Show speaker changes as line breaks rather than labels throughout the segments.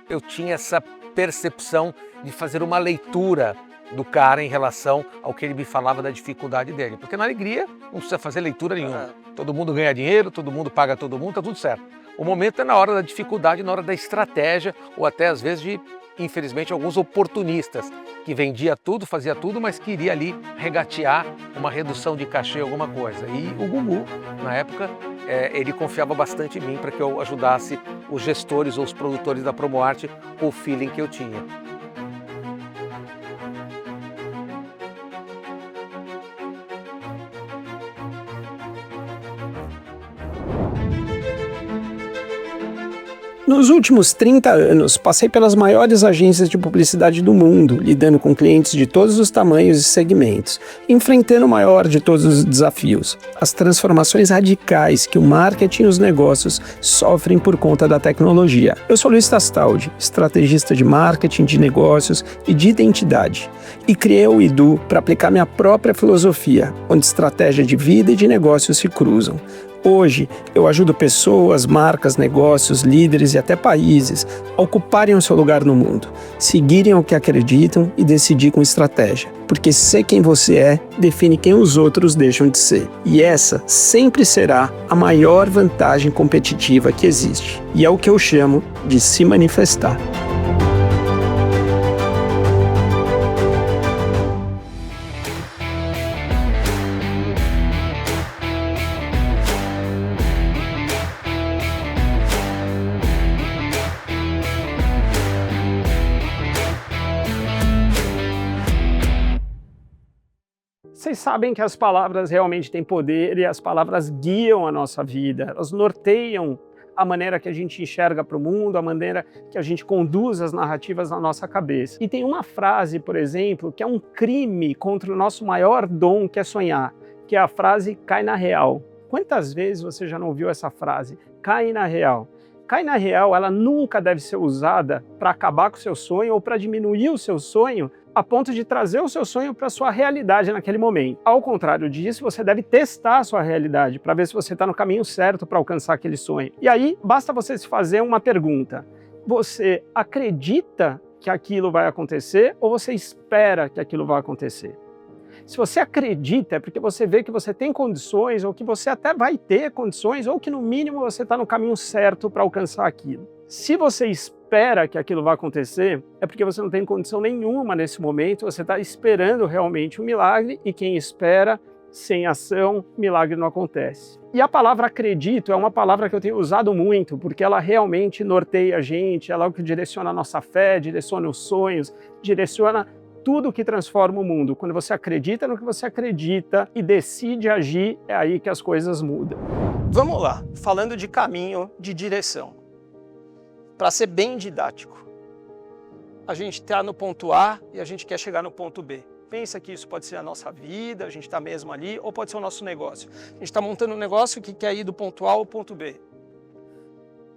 eu tinha essa percepção de fazer uma leitura do cara em relação ao que ele me falava da dificuldade dele. Porque na alegria não precisa fazer leitura nenhuma. Todo mundo ganha dinheiro, todo mundo paga todo mundo, tá tudo certo. O momento é na hora da dificuldade, na hora da estratégia, ou até às vezes de, infelizmente, alguns oportunistas que vendia tudo, fazia tudo, mas queria ali regatear uma redução de cachê, alguma coisa. E o Gugu, na época, ele confiava bastante em mim para que eu ajudasse os gestores ou os produtores da Promoarte com o feeling que eu tinha.
Nos últimos 30 anos, passei pelas maiores agências de publicidade do mundo, lidando com clientes de todos os tamanhos e segmentos, enfrentando o maior de todos os desafios, as transformações radicais que o marketing e os negócios sofrem por conta da tecnologia. Eu sou Luiz Tastaldi, estrategista de marketing, de negócios e de identidade, e criei o Edu para aplicar minha própria filosofia, onde estratégia de vida e de negócios se cruzam. Hoje, eu ajudo pessoas, marcas, negócios, líderes e até países a ocuparem o seu lugar no mundo, seguirem o que acreditam e decidir com estratégia. Porque ser quem você é define quem os outros deixam de ser. E essa sempre será a maior vantagem competitiva que existe. E é o que eu chamo de se manifestar. Vocês sabem que as palavras realmente têm poder e as palavras guiam a nossa vida, elas norteiam a maneira que a gente enxerga para o mundo, a maneira que a gente conduz as narrativas na nossa cabeça. E tem uma frase, por exemplo, que é um crime contra o nosso maior dom, que é sonhar, que é a frase "cai na real". Quantas vezes você já não ouviu essa frase? Cai na real. Cai na real, ela nunca deve ser usada para acabar com o seu sonho ou para diminuir o seu sonho a ponto de trazer o seu sonho para a sua realidade naquele momento. Ao contrário disso, você deve testar a sua realidade para ver se você está no caminho certo para alcançar aquele sonho. E aí, basta você se fazer uma pergunta. Você acredita que aquilo vai acontecer ou você espera que aquilo vai acontecer? Se você acredita, é porque você vê que você tem condições, ou que você até vai ter condições, ou que no mínimo você está no caminho certo para alcançar aquilo. Se você espera que aquilo vai acontecer, é porque você não tem condição nenhuma nesse momento, você está esperando realmente um milagre, e quem espera, sem ação, milagre não acontece. E a palavra acredito é uma palavra que eu tenho usado muito, porque ela realmente norteia a gente, ela é o que direciona a nossa fé, direciona os sonhos, direciona tudo que transforma o mundo. Quando você acredita no que você acredita e decide agir, é aí que as coisas mudam. Vamos lá, falando de caminho, de direção. Para ser bem didático, a gente está no ponto A e a gente quer chegar no ponto B. Pensa que isso pode ser a nossa vida, a gente está mesmo ali, ou pode ser o nosso negócio. A gente está montando um negócio que quer ir do ponto A ao ponto B.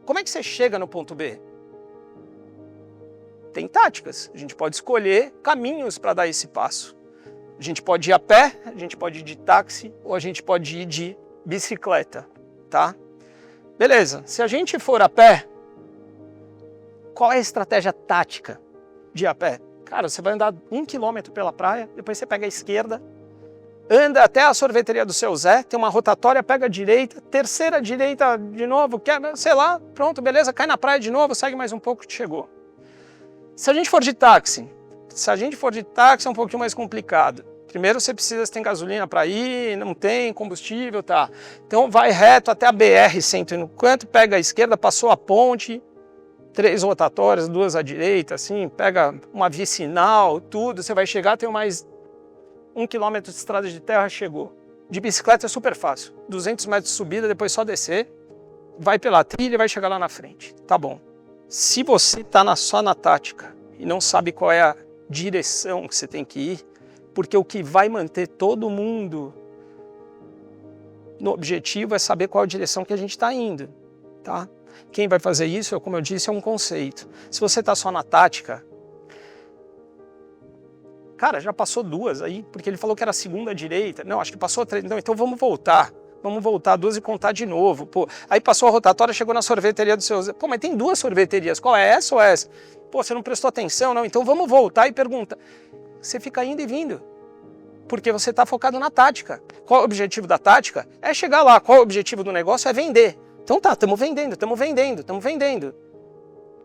Como é que você chega no ponto B? Tem táticas, a gente pode escolher caminhos para dar esse passo. A gente pode ir a pé, a gente pode ir de táxi, ou a gente pode ir de bicicleta, tá? Beleza, se a gente for a pé, qual é a estratégia tática de ir a pé? Cara, você vai andar 1 quilômetro pela praia, depois você pega a esquerda, anda até a sorveteria do seu Zé, tem uma rotatória, pega a direita, terceira direita de novo, sei lá, pronto, beleza, cai na praia de novo, segue mais um pouco que chegou. Se a gente for de táxi, é um pouquinho mais complicado. Primeiro você precisa, se tem gasolina para ir, não tem combustível, tá. Então vai reto até a BR-150, pega a esquerda, passou a ponte, 3 rotatórias, 2 à direita, assim, pega uma vicinal, tudo, você vai chegar, tem mais 1 quilômetro de estrada de terra, chegou. De bicicleta é super fácil, 200 metros de subida, depois só descer, vai pela trilha e vai chegar lá na frente, tá bom. Se você está só na tática e não sabe qual é a direção que você tem que ir, porque o que vai manter todo mundo no objetivo é saber qual a direção que a gente está indo, tá? Quem vai fazer isso, como eu disse, é um conceito. Se você está só na tática, cara, já passou 2 aí, porque ele falou que era a segunda direita. Não, acho que passou 3. Não, então vamos voltar.
Vamos voltar 2 e contar de novo. Pô, aí passou a rotatória, chegou na sorveteria do seu Zé. Pô, mas tem 2 sorveterias, qual é essa ou essa? Pô, você não prestou atenção, não? Então vamos voltar e pergunta. Você fica indo e vindo, porque você está focado na tática. Qual é o objetivo da tática? É chegar lá. Qual é o objetivo do negócio? É vender. Então tá, estamos vendendo.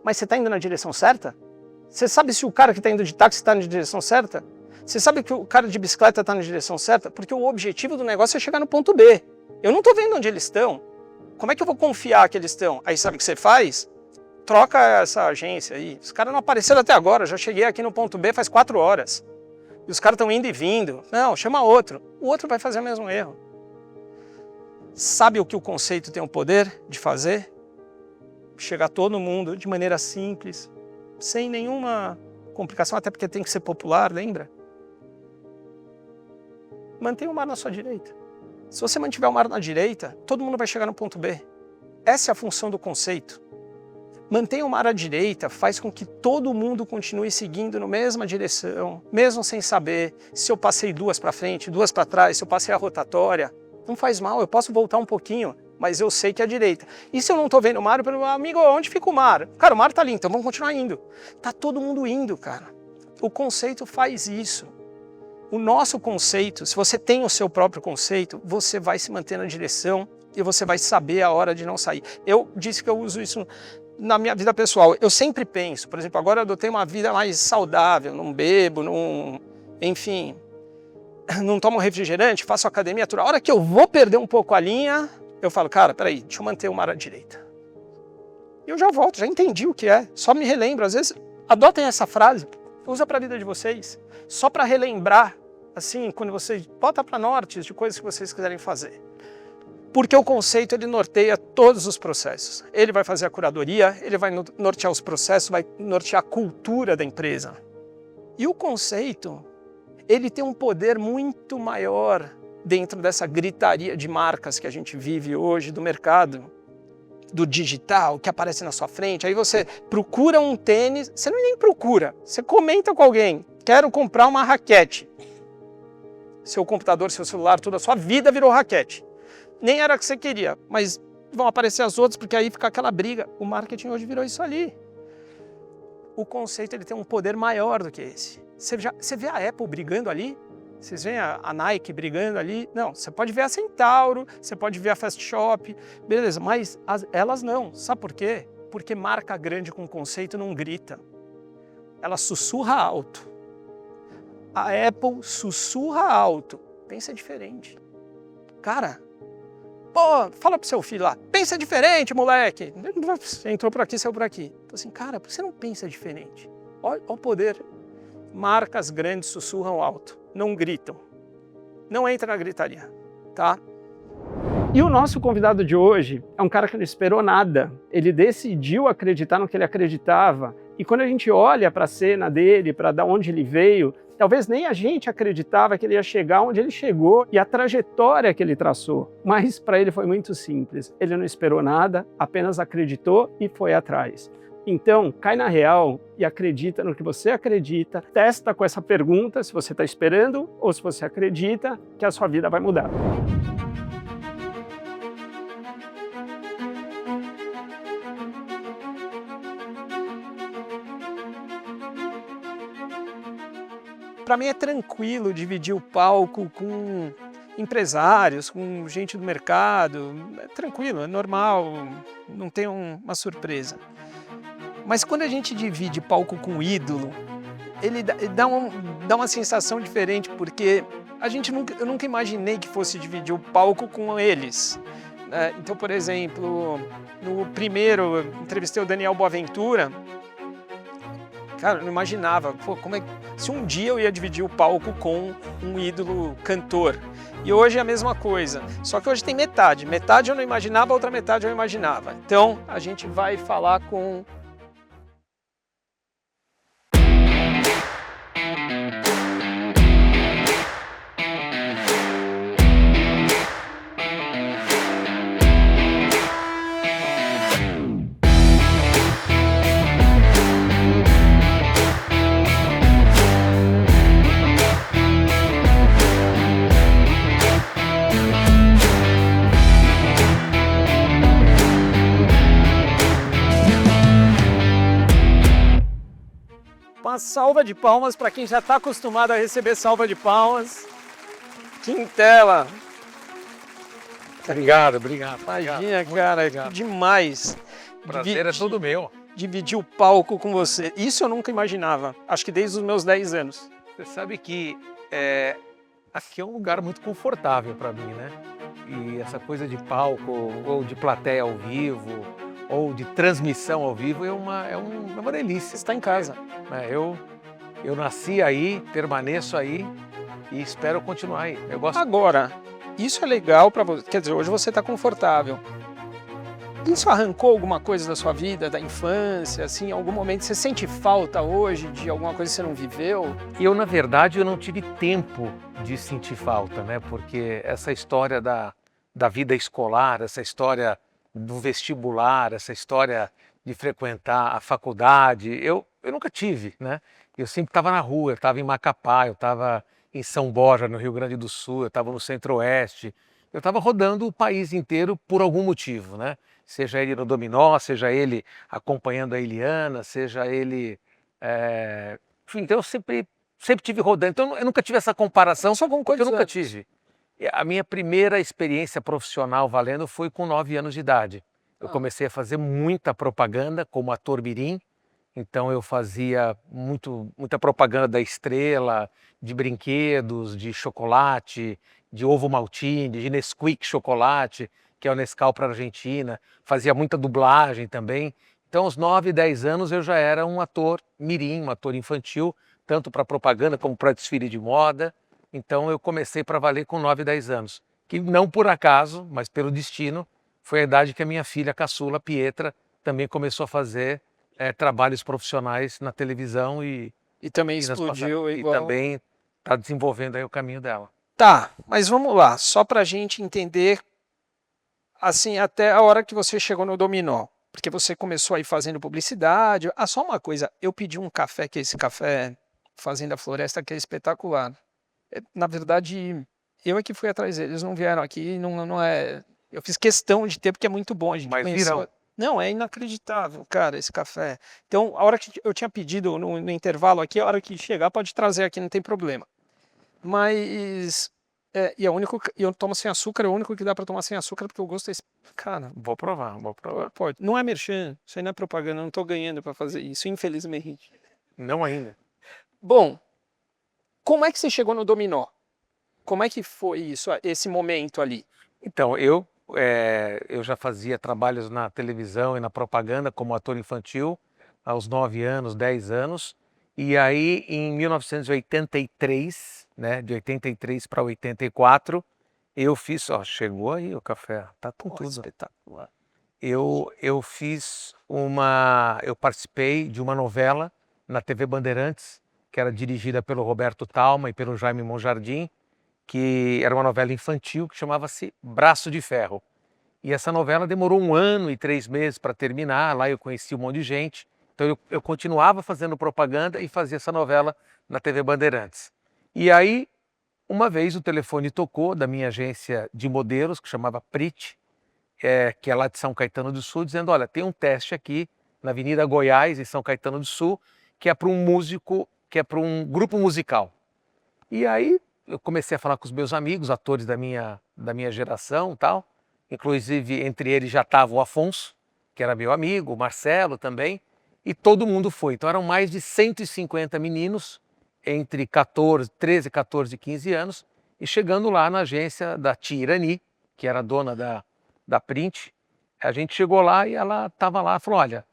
Mas você está indo na direção certa? Você sabe se o cara que está indo de táxi está na direção certa? Você sabe que o cara de bicicleta está na direção certa? Porque o objetivo do negócio é chegar no ponto B. Eu não estou vendo onde eles estão. Como é que eu vou confiar que eles estão? Aí sabe o que você faz? Troca essa agência aí. Os caras não apareceram até agora. Eu já cheguei aqui no ponto B faz 4 horas. E os caras estão indo e vindo. Não, chama outro. O outro vai fazer o mesmo erro. Sabe o que o conceito tem o poder de fazer? Chegar todo mundo de maneira simples, sem nenhuma complicação, até porque tem que ser popular, lembra? Mantenha o mar na sua direita. Se você mantiver o mar na direita, todo mundo vai chegar no ponto B. Essa é a função do conceito. Mantenha o mar à direita, faz com que todo mundo continue seguindo na mesma direção, mesmo sem saber se eu passei 2 para frente, 2 para trás, se eu passei a rotatória. Não faz mal, eu posso voltar um pouquinho, mas eu sei que é a direita. E se eu não estou vendo o mar, eu pergunto, amigo, onde fica o mar? Cara, o mar está ali, então vamos continuar indo. Tá todo mundo indo, cara. O conceito faz isso. O nosso conceito, se você tem o seu próprio conceito, você vai se manter na direção e você vai saber a hora de não sair. Eu disse que eu uso isso na minha vida pessoal. Eu sempre penso, por exemplo, agora eu adotei uma vida mais saudável, não bebo, enfim, não tomo refrigerante, faço academia, tudo. A hora que eu vou perder um pouco a linha, eu falo, cara, peraí, deixa eu manter o mar à direita. E eu já volto, já entendi o que é, só me relembro. Às vezes, adotem essa frase, usa para a vida de vocês, só para relembrar, assim, quando vocês botam para norte de coisas que vocês quiserem fazer. Porque o conceito, ele norteia todos os processos. Ele vai fazer a curadoria, ele vai nortear os processos, vai nortear a cultura da empresa. E o conceito, ele tem um poder muito maior dentro dessa gritaria de marcas que a gente vive hoje, do mercado, do digital, que aparece na sua frente. Aí você procura um tênis, você não nem procura, você comenta com alguém, quero comprar uma raquete. Seu computador, seu celular, toda a sua vida virou raquete. Nem era o que você queria, mas vão aparecer as outras, porque aí fica aquela briga. O marketing hoje virou isso ali. O conceito, ele tem um poder maior do que esse. Você vê a Apple brigando ali? Vocês veem a Nike brigando ali? Não, você pode ver a Centauro, você pode ver a Fast Shop, beleza, mas elas não. Sabe por quê? Porque marca grande com conceito não grita. Ela sussurra alto. A Apple sussurra alto. Pensa diferente. Cara, pô, fala pro seu filho lá, pensa diferente, moleque. Você entrou por aqui, saiu por aqui. Então assim, cara, por que você não pensa diferente? Olha o poder. Marcas grandes sussurram alto, não gritam. Não entra na gritaria, tá?
E o nosso convidado de hoje é um cara que não esperou nada. Ele decidiu acreditar no que ele acreditava. E quando a gente olha para a cena dele, para de onde ele veio, talvez nem a gente acreditava que ele ia chegar onde ele chegou e a trajetória que ele traçou. Mas para ele foi muito simples. Ele não esperou nada, apenas acreditou e foi atrás. Então, cai na real e acredita no que você acredita. Testa com essa pergunta se você está esperando ou se você acredita que a sua vida vai mudar.
Para mim é tranquilo dividir o palco com empresários, com gente do mercado. É tranquilo, é normal, não tem uma surpresa. Mas quando a gente divide palco com ídolo, ele dá uma sensação diferente, porque eu nunca imaginei que fosse dividir o palco com eles. Então, por exemplo, no primeiro, entrevistei o Daniel Boaventura. Cara, eu não imaginava, pô, se um dia eu ia dividir o palco com um ídolo cantor. E hoje é a mesma coisa, só que hoje tem metade. Metade eu não imaginava, a outra metade eu imaginava. Então, a gente vai falar com... Uma salva de palmas para quem já está acostumado a receber salva de palmas. Quintela.
Obrigado.
Imagina, cara,
obrigado.
Demais.
Prazer é todo meu.
Dividir o palco com você. Isso eu nunca imaginava. Acho que desde os meus 10 anos.
Você sabe que aqui é um lugar muito confortável para mim, né? E essa coisa de palco, ou de plateia ao vivo, ou de transmissão ao vivo é uma delícia.
Você está em casa.
Eu nasci aí, permaneço aí e espero continuar aí. Eu gosto.
Agora, isso é legal para você. Quer dizer, hoje você está confortável. Isso arrancou alguma coisa da sua vida, da infância, assim, em algum momento você sente falta hoje de alguma coisa que você não viveu?
E eu, na verdade, eu não tive tempo de sentir falta, né? Porque essa história da vida escolar, essa história do vestibular, essa história de frequentar a faculdade, eu nunca tive, né? Eu sempre estava na rua, eu estava em Macapá, eu estava em São Borja, no Rio Grande do Sul, eu estava no Centro-Oeste, eu estava rodando o país inteiro por algum motivo, né? Seja ele no dominó, seja ele acompanhando a Eliana, seja ele... Enfim, então eu sempre tive rodando. Então eu nunca tive essa comparação,
Só com
porque eu nunca
anos?
tive. E a minha primeira experiência profissional valendo foi com 9 anos de idade. Eu comecei a fazer muita propaganda como ator mirim. Então eu fazia muita propaganda da Estrela, de brinquedos, de chocolate, de ovo maltine, de Nesquik chocolate, que é o Nescau para a Argentina. Fazia muita dublagem também. Então aos 9, 10 anos eu já era um ator mirim, um ator infantil, tanto para propaganda como para desfile de moda. Então eu comecei para valer com 9, 10 anos, que não por acaso, mas pelo destino, foi a idade que a minha filha caçula, Pietra, também começou a fazer trabalhos profissionais na televisão e
também explodiu igual...
E também está desenvolvendo aí o caminho dela.
Tá, mas vamos lá, só para a gente entender, assim, até a hora que você chegou no dominó, porque você começou aí fazendo publicidade. Só uma coisa, eu pedi um café, que é esse café Fazenda Floresta, que é espetacular. Na verdade, eu é que fui atrás deles, não vieram aqui, não é... Eu fiz questão de ter, porque é muito bom, a gente
Mas
conheceu...
virão.
Não, é inacreditável, cara, esse café. Então, a hora que eu tinha pedido no intervalo aqui, a hora que chegar pode trazer aqui, não tem problema. Mas... e é o único, eu tomo sem açúcar, é o único que dá para tomar sem açúcar, porque eu gosto desse... Cara,
Vou provar.
pode. Não é merchan, isso aí não é propaganda, eu não tô ganhando para fazer isso, infelizmente.
Não ainda.
Bom, como é que você chegou no dominó? Como é que foi isso, esse momento ali?
Então, eu já fazia trabalhos na televisão e na propaganda como ator infantil aos 9 anos, 10 anos. E aí, em 1983, né, de 83 para 84, eu fiz... chegou aí o café, tá com tudo.
Espetacular.
Eu participei de uma novela na TV Bandeirantes, que era dirigida pelo Roberto Talma e pelo Jaime Monjardim, que era uma novela infantil que chamava-se Braço de Ferro. E essa novela demorou 1 ano e 3 meses para terminar, lá eu conheci um monte de gente. Então eu continuava fazendo propaganda e fazia essa novela na TV Bandeirantes. E aí, uma vez o telefone tocou da minha agência de modelos, que chamava Prit, que é lá de São Caetano do Sul, dizendo: olha, tem um teste aqui na Avenida Goiás, em São Caetano do Sul, que é para um músico, que é para um grupo musical. E aí eu comecei a falar com os meus amigos, atores da minha geração e tal. Inclusive, entre eles já estava o Afonso, que era meu amigo, o Marcelo também, e todo mundo foi. Então eram mais de 150 meninos, entre 13, 14 e 15 anos, e chegando lá na agência da tia Irani, que era dona da Print, a gente chegou lá e ela estava lá e falou: olha,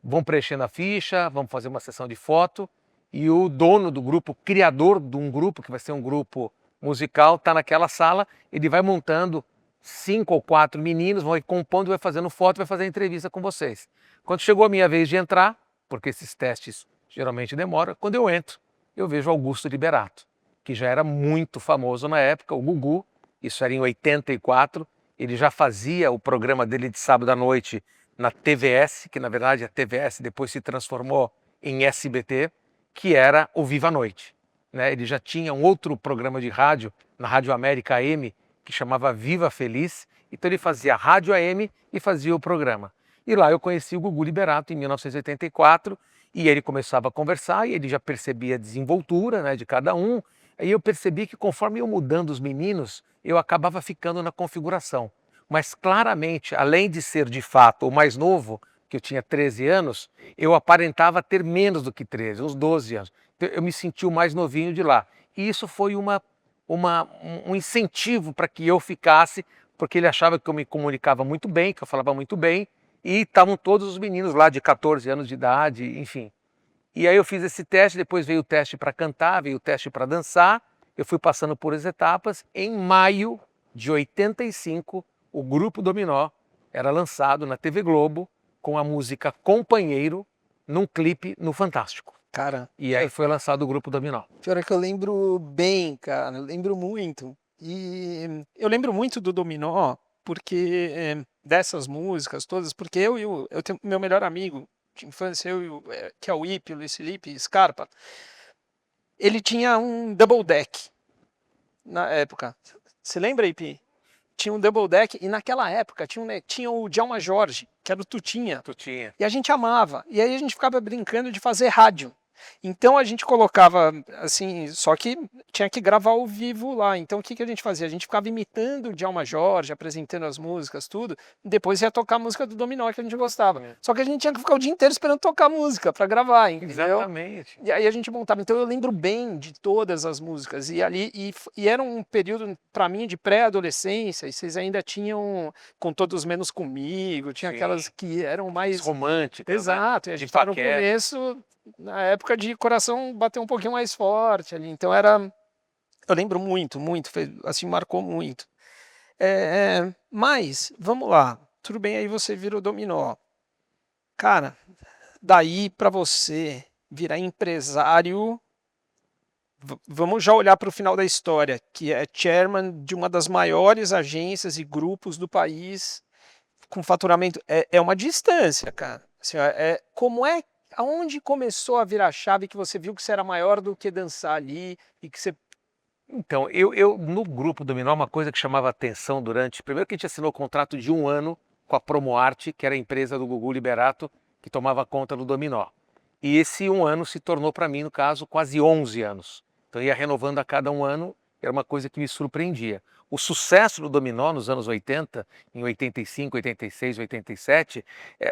vamos preenchendo a ficha, vamos fazer uma sessão de foto, e o dono do grupo, criador de um grupo, que vai ser um grupo musical, está naquela sala, ele vai montando 5 ou 4 meninos, vão compondo, vai fazendo foto, vai fazer entrevista com vocês. Quando chegou a minha vez de entrar, porque esses testes geralmente demoram, quando eu entro, eu vejo Augusto Liberato, que já era muito famoso na época, o Gugu, isso era em 84, ele já fazia o programa dele de sábado à noite na TVS, que na verdade a TVS depois se transformou em SBT, que era o Viva a Noite, né? Ele já tinha um outro programa de rádio, na Rádio América AM, que chamava Viva Feliz, então ele fazia rádio AM e fazia o programa. E lá eu conheci o Gugu Liberato em 1984, e ele começava a conversar, e ele já percebia a desenvoltura, né, de cada um. Aí eu percebi que conforme eu mudando os meninos, eu acabava ficando na configuração. Mas claramente, além de ser de fato o mais novo, que eu tinha 13 anos, eu aparentava ter menos do que 13, uns 12 anos. Então, eu me senti o mais novinho de lá. E isso foi um incentivo para que eu ficasse, porque ele achava que eu me comunicava muito bem, que eu falava muito bem, e estavam todos os meninos lá de 14 anos de idade, enfim. E aí eu fiz esse teste, depois veio o teste para cantar, veio o teste para dançar, eu fui passando por as etapas. Em maio de 85, o Grupo Dominó era lançado na TV Globo com a música Companheiro, num clipe no Fantástico.
Cara,
E aí foi lançado o Grupo Dominó.
pior é que eu lembro bem, cara, eu lembro muito. E eu lembro muito do Dominó, porque dessas músicas todas, porque eu tenho meu melhor amigo de infância, que é o Ipe, o Luiz Felipe Scarpa, ele tinha um double deck na época. Você lembra, Ipe? Tinha um double deck, e naquela época tinha o Djalma Jorge, que era o Tutinha.
Tutinha.
E a gente amava. E aí a gente ficava brincando de fazer rádio. Então a gente colocava assim, só que tinha que gravar ao vivo lá. Então o que a gente fazia? A gente ficava imitando o Djalma Jorge, apresentando as músicas, tudo. Depois ia tocar a música do Dominó que a gente gostava. Só que a gente tinha que ficar o dia inteiro esperando tocar a música para gravar, entendeu?
Exatamente.
E aí a gente montava. Então eu lembro bem de todas as músicas. E ali e era um período para mim de pré-adolescência. E vocês ainda tinham Com Todos Menos Comigo. Tinha
Sim.
aquelas que eram mais
Românticas.
Exato.
Né?
E a gente estava no começo, na época de coração bater um pouquinho mais forte ali. Então eu lembro muito, assim, marcou muito. Mas, vamos lá. Tudo bem, aí você vira o Dominó. Cara, daí para você virar empresário, vamos já olhar para o final da história, que é chairman de uma das maiores agências e grupos do país, com faturamento, é uma distância, cara. Assim, aonde começou a virar a chave que você viu que você era maior do que dançar ali e que você...
Então, eu no Grupo Dominó, uma coisa que chamava atenção primeiro que a gente assinou contrato de 1 ano com a Promoarte, que era a empresa do Gugu Liberato, que tomava conta do Dominó. E esse 1 ano se tornou para mim, no caso, quase 11 anos. Então ia renovando a cada 1 ano, era uma coisa que me surpreendia. O sucesso do Dominó nos anos 80, em 85, 86, 87,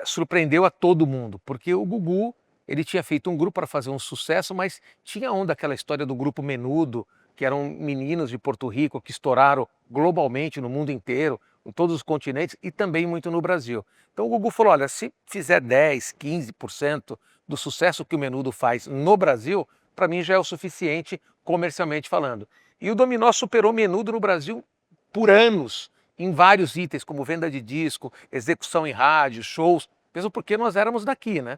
surpreendeu a todo mundo, porque o Gugu, ele tinha feito um grupo para fazer um sucesso, mas tinha onda aquela história do grupo Menudo, que eram meninos de Porto Rico que estouraram globalmente no mundo inteiro, em todos os continentes e também muito no Brasil. Então o Gugu falou, olha, se fizer 10, 15% do sucesso que o Menudo faz no Brasil, para mim já é o suficiente comercialmente falando. E o Dominó superou Menudo no Brasil por anos, em vários itens, como venda de disco, execução em rádio, shows, mesmo porque nós éramos daqui, né?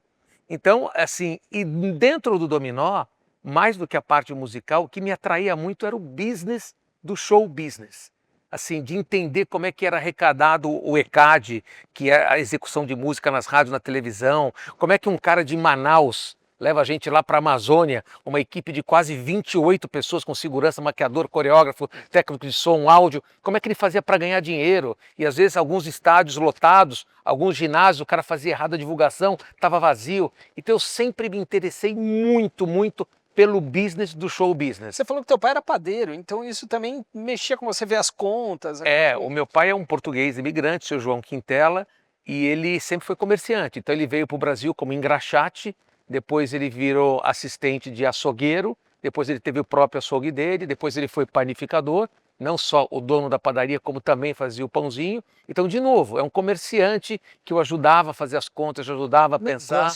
Então, assim, e dentro do Dominó, mais do que a parte musical, o que me atraía muito era o business do show business. Assim, de entender como é que era arrecadado o ECAD, que é a execução de música nas rádios, na televisão, como é que um cara de Manaus leva a gente lá para a Amazônia, uma equipe de quase 28 pessoas com segurança, maquiador, coreógrafo, técnico de som, áudio, como é que ele fazia para ganhar dinheiro? E às vezes alguns estádios lotados, alguns ginásios, o cara fazia errada a divulgação, estava vazio. Então eu sempre me interessei muito, muito pelo business do show business.
Você falou que teu pai era padeiro, então isso também mexia com você ver as contas.
O meu pai é um português imigrante, seu João Quintela, e ele sempre foi comerciante. Então ele veio para o Brasil como engraxate, depois ele virou assistente de açougueiro, depois ele teve o próprio açougue dele, depois ele foi panificador, não só o dono da padaria, como também fazia o pãozinho. Então, de novo, é um comerciante que o ajudava a fazer as contas, ajudava a pensar.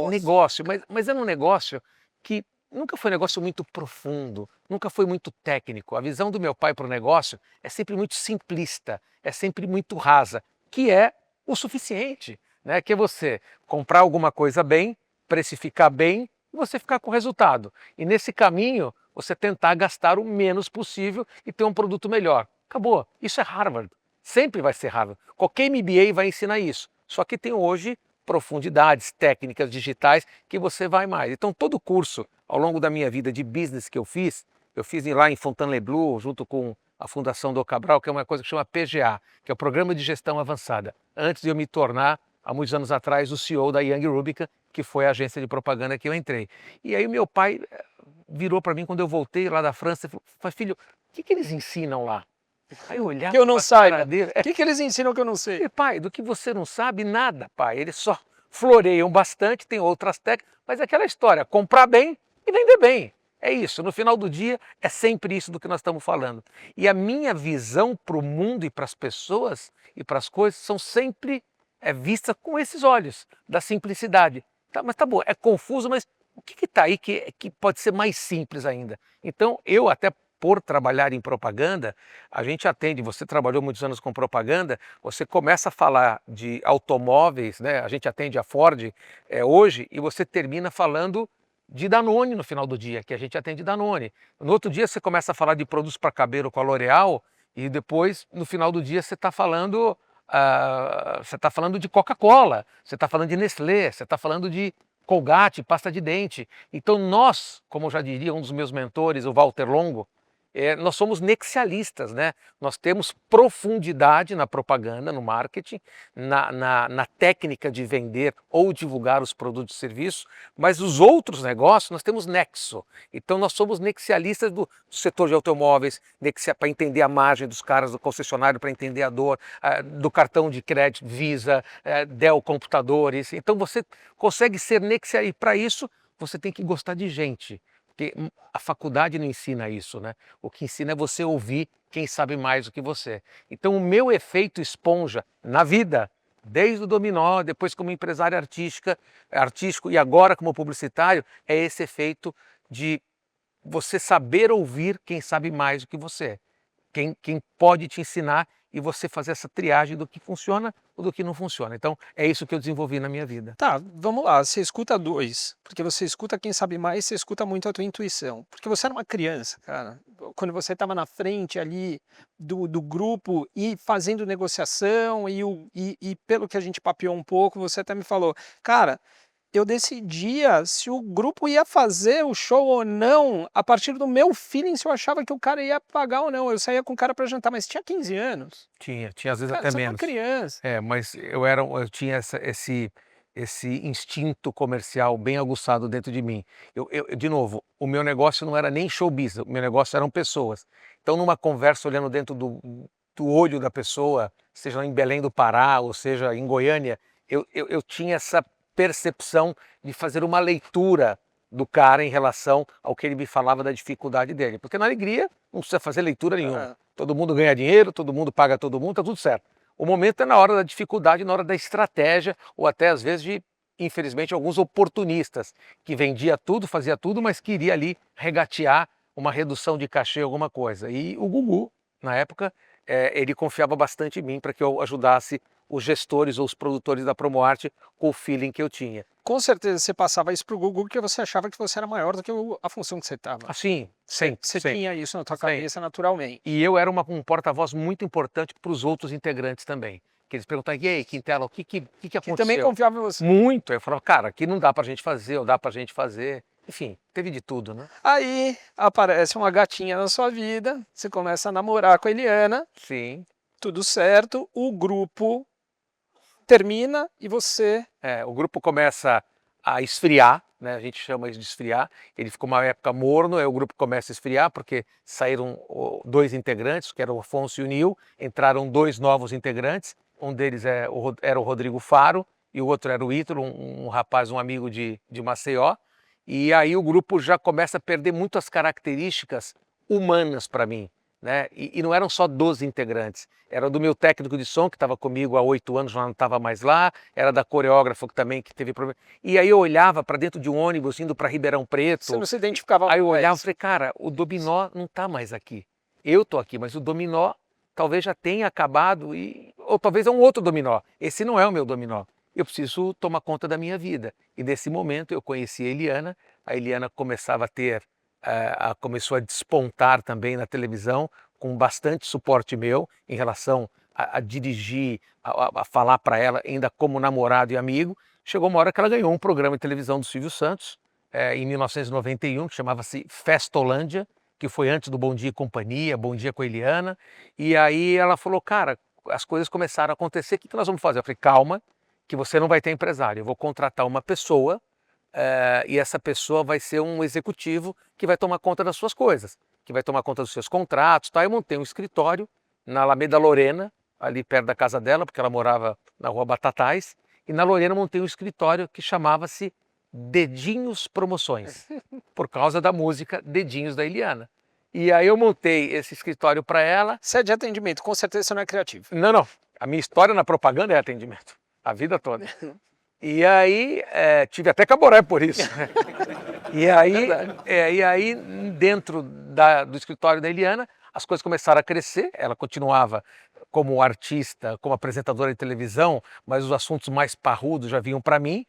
Negócio, mas era um negócio que nunca foi um negócio muito profundo, nunca foi muito técnico. A visão do meu pai para o negócio é sempre muito simplista, é sempre muito rasa, que é o suficiente, né? Que é você comprar alguma coisa bem, precificar bem e você ficar com o resultado. E nesse caminho, você tentar gastar o menos possível e ter um produto melhor. Acabou. Isso é Harvard. Sempre vai ser Harvard. Qualquer MBA vai ensinar isso. Só que tem hoje profundidades, técnicas digitais que você vai mais. Então todo curso ao longo da minha vida de business que eu fiz lá em Fontainebleau, junto com a Fundação do Cabral, que é uma coisa que chama PGA, que é o Programa de Gestão Avançada, antes de eu me tornar há muitos anos atrás, o CEO da Young Rubicon, que foi a agência de propaganda que eu entrei. E aí o meu pai virou para mim quando eu voltei lá da França e falou, filho, o que eles ensinam lá? Aí eu olhava
Que eu não
pra
saiba.
cara dele.
O que eles ensinam que eu não sei?
Falei, pai, do que você não sabe, nada, pai. Eles só floreiam bastante, tem outras técnicas, mas é aquela história, comprar bem e vender bem. É isso, no final do dia é sempre isso do que nós estamos falando. E a minha visão para o mundo e para as pessoas e para as coisas são sempre vistas com esses olhos, da simplicidade. Tá, mas tá bom, é confuso, mas o que está aí que pode ser mais simples ainda? Então eu até por trabalhar em propaganda, a gente atende, você trabalhou muitos anos com propaganda, você começa a falar de automóveis, né? A gente atende a Ford hoje e você termina falando de Danone no final do dia, que a gente atende Danone. No outro dia você começa a falar de produtos para cabelo com a L'Oréal e depois, no final do dia, você está falando de Coca-Cola, você está falando de Nestlé, você está falando de Colgate, pasta de dente. Então nós, como já diria um dos meus mentores, o Walter Longo, nós somos nexialistas, né? Nós temos profundidade na propaganda, no marketing, na técnica de vender ou divulgar os produtos e serviços, mas os outros negócios nós temos nexo. Então nós somos nexialistas do setor de automóveis, para entender a margem dos caras do concessionário, para entender a dor, do cartão de crédito, Visa, Dell Computadores. Então você consegue ser nexialista e para isso você tem que gostar de gente. Porque a faculdade não ensina isso, né? O que ensina é você ouvir quem sabe mais do que você. Então o meu efeito esponja na vida, desde o dominó, depois como empresário artístico e agora como publicitário, é esse efeito de você saber ouvir quem sabe mais do que você. Quem pode te ensinar e você fazer essa triagem do que funciona ou do que não funciona. Então, é isso que eu desenvolvi na minha vida.
Tá, vamos lá, você escuta dois, porque você escuta quem sabe mais, você escuta muito a tua intuição. Porque você era uma criança, cara, quando você estava na frente ali do grupo e fazendo negociação e pelo que a gente papeou um pouco, você até me falou, cara, eu decidia se o grupo ia fazer o show ou não a partir do meu feeling, se eu achava que o cara ia pagar ou não. Eu saía com o cara para jantar, mas tinha 15 anos.
Tinha às vezes
Cara,
até
você
menos.
era uma criança.
Mas eu tinha esse instinto comercial bem aguçado dentro de mim. De novo, o meu negócio não era nem showbiz, o meu negócio eram pessoas. Então, numa conversa, olhando dentro do olho da pessoa, seja em Belém do Pará, ou seja em Goiânia, eu tinha essa percepção de fazer uma leitura do cara em relação ao que ele me falava da dificuldade dele. Porque na alegria não precisa fazer leitura nenhuma. Todo mundo ganha dinheiro, todo mundo paga todo mundo, tá tudo certo. O momento é na hora da dificuldade, na hora da estratégia, ou até às vezes de, infelizmente, alguns oportunistas que vendia tudo, fazia tudo, mas queria ali regatear uma redução de cachê, alguma coisa. E o Gugu, na época, ele confiava bastante em mim para que eu ajudasse os gestores ou os produtores da Promoarte com o feeling que eu tinha.
Com certeza você passava isso pro Gugu porque você achava que você era maior do que a função que você estava.
Assim, sempre.
Você tinha isso na tua cabeça naturalmente.
E eu era um porta-voz muito importante para os outros integrantes também. Que eles perguntavam, e aí, Quintela, o que aconteceu?
Que também confiava em você.
Muito. Eu falava, cara, aqui não dá pra gente fazer, ou dá pra gente fazer. Enfim, teve de tudo, né?
Aí aparece uma gatinha na sua vida, você começa a namorar com a Eliana.
Sim.
Tudo certo, o grupo termina e você...
O grupo começa a esfriar, né? A gente chama isso de esfriar. Ele ficou uma época morno, aí o grupo começa a esfriar, porque saíram 2 integrantes, que eram o Afonso e o Nil, entraram 2 novos integrantes, um deles era o Rodrigo Faro, e o outro era o Ítalo, um rapaz, um amigo de Maceió, e aí o grupo já começa a perder muitas características humanas para mim. Né? E não eram só 12 integrantes, era do meu técnico de som que estava comigo há 8 anos, já não estava mais lá, era da coreógrafa que teve problema. E aí eu olhava para dentro de um ônibus indo para Ribeirão Preto.
Você não se identificava.
Aí eu olhava e falei, cara, o dominó não está mais aqui. Eu estou aqui, mas o dominó talvez já tenha acabado, ou talvez é um outro dominó. Esse não é o meu dominó. Eu preciso tomar conta da minha vida. E nesse momento eu conheci a Eliana começava a ter começou a despontar também na televisão, com bastante suporte meu em relação a dirigir, a falar para ela ainda como namorado e amigo. Chegou uma hora que ela ganhou um programa de televisão do Silvio Santos, em 1991, que chamava-se Festolândia, que foi antes do Bom Dia e Companhia, Bom Dia com a Eliana. E aí ela falou, cara, as coisas começaram a acontecer, o que nós vamos fazer? Eu falei, calma, que você não vai ter empresário. Eu vou contratar uma pessoa e essa pessoa vai ser um executivo que vai tomar conta das suas coisas, que vai tomar conta dos seus contratos. Tá? Eu montei um escritório na Alameda Lorena, ali perto da casa dela, porque ela morava na Rua Batatais, e na Lorena montei um escritório que chamava-se Dedinhos Promoções, por causa da música Dedinhos da Eliana. E aí eu montei esse escritório para ela.
Você é de atendimento, com certeza você não é criativo.
Não, não. A minha história na propaganda é atendimento, a vida toda. E aí, tive até caboré por isso. E aí dentro do escritório da Eliana, as coisas começaram a crescer. Ela continuava como artista, como apresentadora de televisão, mas os assuntos mais parrudos já vinham para mim.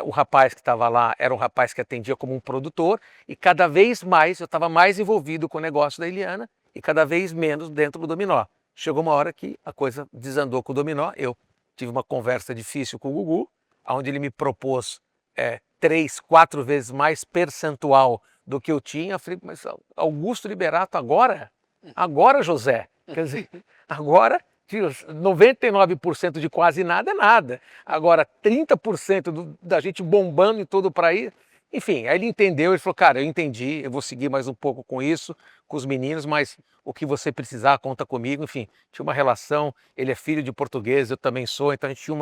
O rapaz que estava lá era um rapaz que atendia como um produtor, e cada vez mais eu estava mais envolvido com o negócio da Eliana e cada vez menos dentro do Dominó. Chegou uma hora que a coisa desandou com o Dominó. Eu tive uma conversa difícil com o Gugu, onde ele me propôs 3, 4 vezes mais percentual do que eu tinha. Eu falei, mas Augusto Liberato agora? Agora, José? Quer dizer, agora 99% de quase nada é nada. Agora 30% da gente bombando em todo o país. Enfim, aí ele entendeu, ele falou, cara, eu entendi, eu vou seguir mais um pouco com isso, com os meninos, mas o que você precisar, conta comigo. Enfim, tinha uma relação, ele é filho de português, eu também sou, então a gente tinha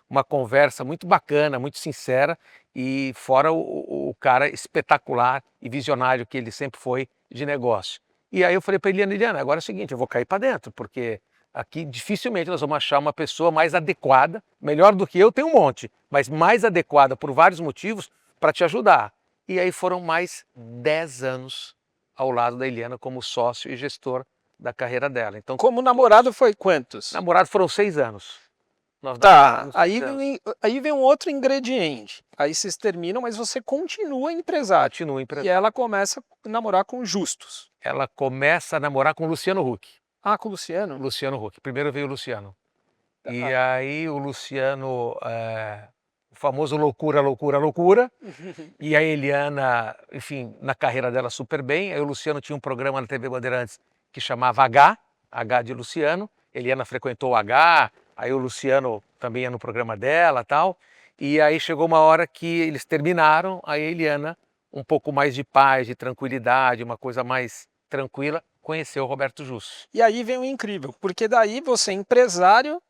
uma conversa muito bacana, muito sincera, e fora o cara espetacular e visionário que ele sempre foi de negócio. E aí eu falei para Eliana, agora é o seguinte, eu vou cair para dentro, porque aqui dificilmente nós vamos achar uma pessoa mais adequada, melhor do que eu, tem um monte, mas mais adequada por vários motivos para te ajudar. E aí foram mais 10 anos ao lado da Eliana como sócio e gestor da carreira dela. Então,
como namorado foi quantos?
Namorado foram 6 anos.
Tá, aí vem um outro ingrediente. Aí vocês terminam, mas você continua empresário.
Continua empresário.
E ela começa a namorar com Justus.
Ela começa a namorar com o Luciano Huck.
Ah, com o Luciano?
Luciano Huck. Primeiro veio o Luciano. E aí o Luciano, o famoso loucura, loucura, loucura. E a Eliana, enfim, na carreira dela super bem. Aí o Luciano tinha um programa na TV Bandeirantes que chamava H de Luciano. Eliana frequentou o H, aí o Luciano também ia no programa dela e tal. E aí chegou uma hora que eles terminaram, aí a Eliana, um pouco mais de paz, de tranquilidade, uma coisa mais tranquila, conheceu o Roberto Justus.
E aí vem o incrível, porque daí você é empresário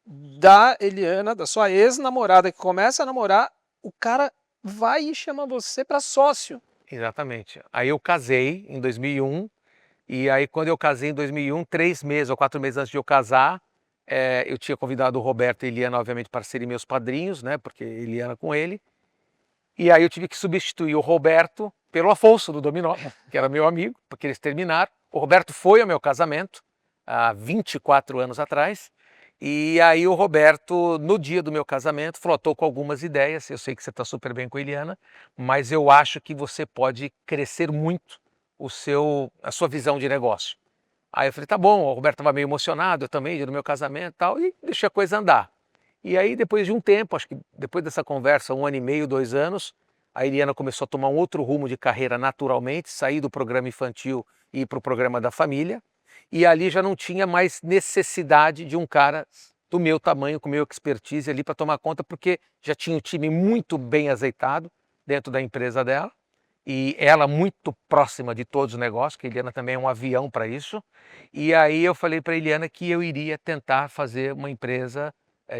da Eliana, da sua ex-namorada, que começa a namorar, o cara vai e chama você para sócio.
Exatamente. Aí eu casei em 2001, e aí quando eu casei em 2001, 3 meses ou 4 meses antes de eu casar, eu tinha convidado o Roberto e a Eliana, obviamente, para serem meus padrinhos, né? Porque Eliana com ele. E aí eu tive que substituir o Roberto pelo Afonso do Dominó, que era meu amigo, porque eles terminaram. O Roberto foi ao meu casamento há 24 anos atrás. E aí o Roberto, no dia do meu casamento, falou, estou com algumas ideias, eu sei que você está super bem com a Eliana, mas eu acho que você pode crescer muito a sua visão de negócio. Aí eu falei, tá bom, o Roberto estava meio emocionado, eu também, dia do meu casamento e tal, e deixei a coisa andar. E aí depois de um tempo, acho que depois dessa conversa, 1 ano e meio, 2 anos, a Eliana começou a tomar um outro rumo de carreira naturalmente, sair do programa infantil e ir para o programa da família. E ali já não tinha mais necessidade de um cara do meu tamanho, com meu expertise ali para tomar conta, porque já tinha um time muito bem azeitado dentro da empresa dela. E ela muito próxima de todos os negócios, que a Eliana também é um avião para isso. E aí eu falei para a Eliana que eu iria tentar fazer uma empresa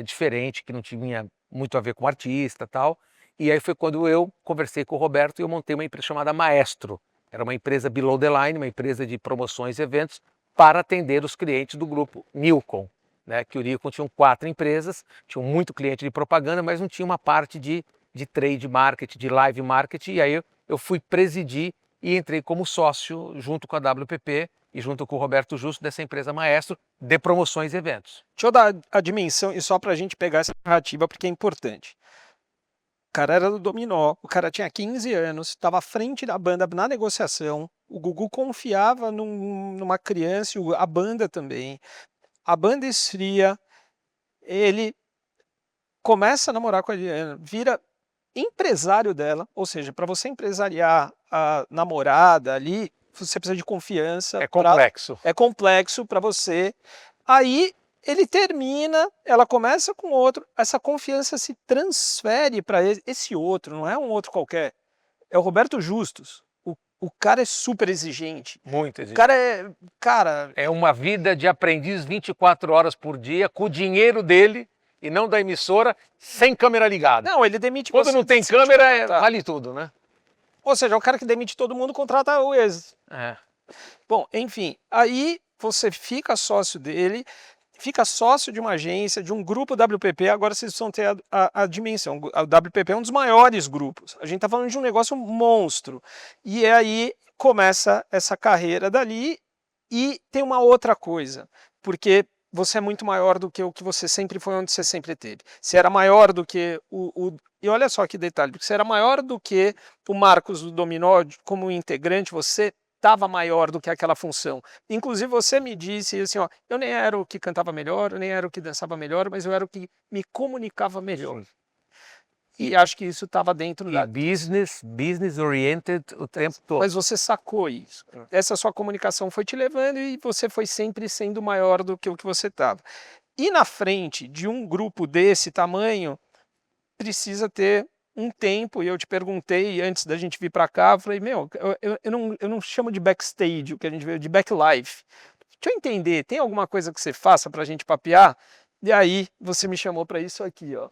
diferente, que não tinha muito a ver com artista e tal. E aí foi quando eu conversei com o Roberto e eu montei uma empresa chamada Maestro. Era uma empresa below the line, uma empresa de promoções e eventos para atender os clientes do grupo Nilcon. Né? Que o Nilcon tinha 4 empresas, tinha muito cliente de propaganda, mas não tinha uma parte de trade marketing, de live marketing. E aí eu fui presidir e entrei como sócio junto com a WPP e junto com o Roberto Justo dessa empresa Maestro de promoções e eventos.
Deixa eu dar a dimensão, e só para a gente pegar essa narrativa, porque é importante. O cara era do Dominó, o cara tinha 15 anos, estava à frente da banda na negociação, o Gugu confiava numa criança, a banda também. A banda esfria, ele começa a namorar com a Eliana, vira empresário dela, ou seja, para você empresariar a namorada ali, você precisa de confiança.
É complexo.
É complexo para você. Aí Ele termina, ela começa com outro, essa confiança se transfere para esse outro, não é um outro qualquer, é o Roberto Justus. O cara é super exigente.
Muito
O
exigente.
cara,
É uma vida de aprendiz 24 horas por dia, com o dinheiro dele e não da emissora, sem câmera ligada.
não, ele demite
Quando
você
não tem
se
câmera,
tá.
vale tudo, né?
Ou seja, é o cara que demite todo mundo, contrata o ex.
É.
Bom, enfim, aí você fica sócio dele, fica sócio de uma agência, de um grupo WPP, agora vocês precisam ter a dimensão. O WPP é um dos maiores grupos. A gente está falando de um negócio monstro. E aí começa essa carreira dali e tem uma outra coisa, porque você é muito maior do que o que você sempre foi, onde você sempre teve. Você era maior do que e olha só que detalhe, porque você era maior do que o Marcos do Dominó como integrante, você estava maior do que aquela função. Inclusive você me disse assim, ó, eu nem era o que cantava melhor, eu nem era o que dançava melhor, mas eu era o que me comunicava melhor. E acho que isso estava dentro da...
Business oriented o tempo todo.
Mas você sacou isso. Essa sua comunicação foi te levando e você foi sempre sendo maior do que o que você estava. E na frente de um grupo desse tamanho, precisa ter um tempo, e eu te perguntei antes da gente vir para cá, eu falei, meu, eu não chamo de backstage, o que a gente vê de backlife. Deixa eu entender, tem alguma coisa que você faça para a gente papear? E aí você me chamou para isso aqui, ó.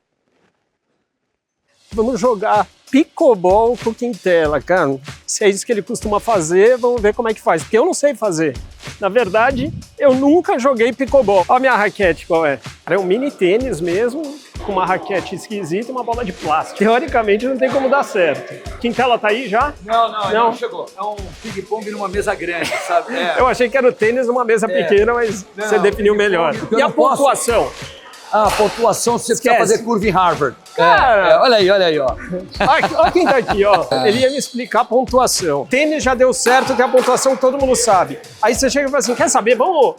Vamos jogar pickleball com quintela, cara. Se é isso que ele costuma fazer, vamos ver como é que faz, porque eu não sei fazer. Na verdade, eu nunca joguei pickleball. Olha a minha raquete qual é. É um mini tênis mesmo, com uma raquete esquisita e uma bola de plástico. Teoricamente não tem como dar certo. Quintela tá aí já?
Não, não chegou. É um ping-pong numa mesa grande, sabe? É.
Eu achei que era o tênis numa mesa pequena, mas você definiu melhor.
eu
E a
não posso-
pontuação?
A pontuação você
Esquece.
precisa fazer curva em Harvard.
Cara!
Olha aí, ó.
Olha quem tá aqui, ó. Ele ia me explicar a pontuação. Tênis já deu certo, tem a pontuação que todo mundo sabe. Aí você chega e fala assim, quer saber, vamos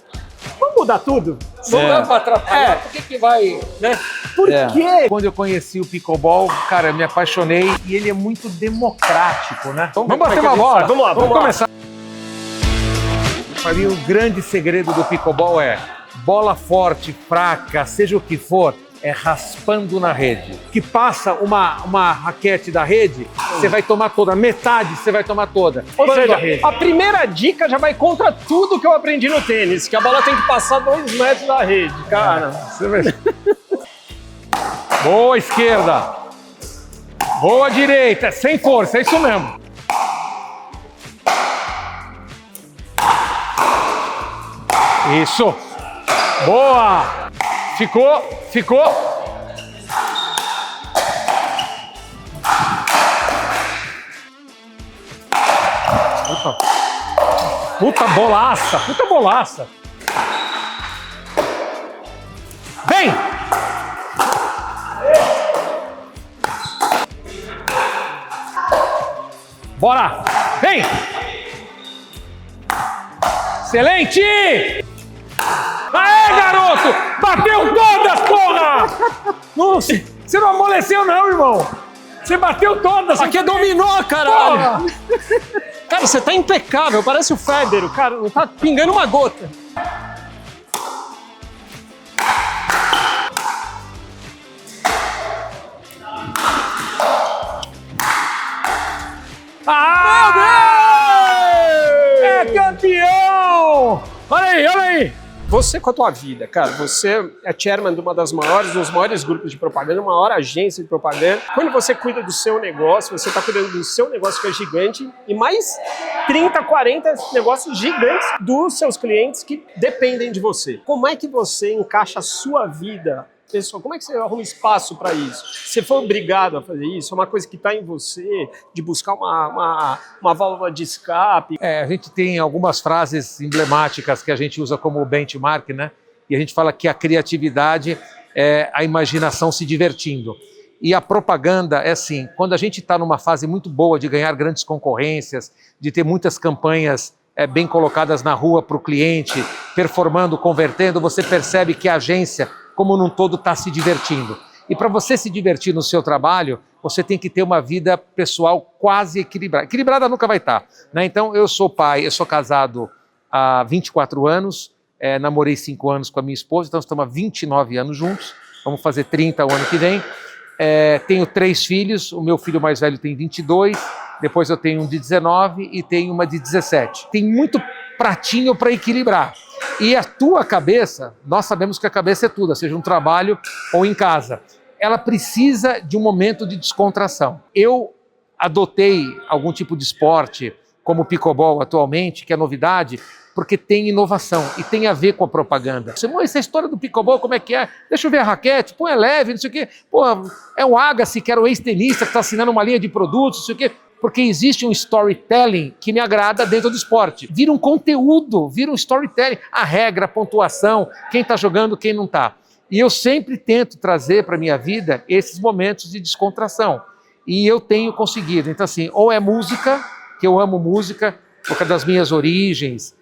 mudar tudo?
Não dá pra atrapalhar, por que vai...
Né? Por
É.
quê?
Quando eu conheci o pickleball, cara, eu me apaixonei e ele é muito democrático, né?
Vamos bater uma bola. Vamos lá, vamos lá.
começar. Para mim, o grande segredo do pickleball é bola forte, fraca, seja o que for, é raspando na rede. Que passa uma raquete da rede, você vai tomar toda, metade você vai tomar toda.
Ou
Quando
seja,
a rede.
a primeira dica já vai contra tudo que eu aprendi no tênis, que a bola tem que passar 2 metros da rede, cara.
Você vai... Boa esquerda. Boa direita. Sem força, é isso mesmo. Isso. Boa. Ficou. Puta bolaça. Vem! Bora! Vem! Excelente! Aê, garoto! Bateu todas, porra! Nossa, você não amoleceu não, irmão! Você bateu todas!
Aqui é dominó, caralho!
Porra!
Cara, você tá impecável, parece o Federer, cara, não tá pingando uma gota.
Ah! É campeão! Olha aí!
Você com a tua vida, cara, você é chairman de dos maiores grupos de propaganda, uma maior agência de propaganda. Quando você cuida do seu negócio, você está cuidando do seu negócio que é gigante e mais 30, 40 negócios gigantes dos seus clientes que dependem de você. Como é que você encaixa a sua vida pessoal? Como é que você arruma espaço para isso? Você foi obrigado a fazer isso? É uma coisa que está em você, de buscar uma válvula de escape?
A gente tem algumas frases emblemáticas que a gente usa como benchmark, né? E a gente fala que a criatividade é a imaginação se divertindo. E a propaganda é assim, quando a gente está numa fase muito boa de ganhar grandes concorrências, de ter muitas campanhas bem colocadas na rua para o cliente, performando, convertendo, você percebe que a agência, como num todo, está se divertindo. E para você se divertir no seu trabalho, você tem que ter uma vida pessoal quase equilibrada. Equilibrada nunca vai estar, né? Então, eu sou pai, eu sou casado há 24 anos, namorei 5 anos com a minha esposa, então estamos há 29 anos juntos, vamos fazer 30 o ano que vem. Tenho 3 filhos, o meu filho mais velho tem 22, depois eu tenho um de 19 e tenho uma de 17. Tem muito pratinho para equilibrar. E a tua cabeça, nós sabemos que a cabeça é tudo, seja um trabalho ou em casa. Ela precisa de um momento de descontração. Eu adotei algum tipo de esporte, como o pickleball atualmente, que é novidade, porque tem inovação e tem a ver com a propaganda. Essa história do pickleball, como é que é? Deixa eu ver a raquete, pô, é leve, não sei o quê. Pô, é o Agassi, que era o ex-tenista, que está assinando uma linha de produtos, não sei o quê. Porque existe um storytelling que me agrada dentro do esporte. Vira um conteúdo, vira um storytelling. A regra, a pontuação, quem está jogando, quem não está. E eu sempre tento trazer para a minha vida esses momentos de descontração. E eu tenho conseguido. Então, assim, ou é música, que eu amo música, por causa das minhas origens,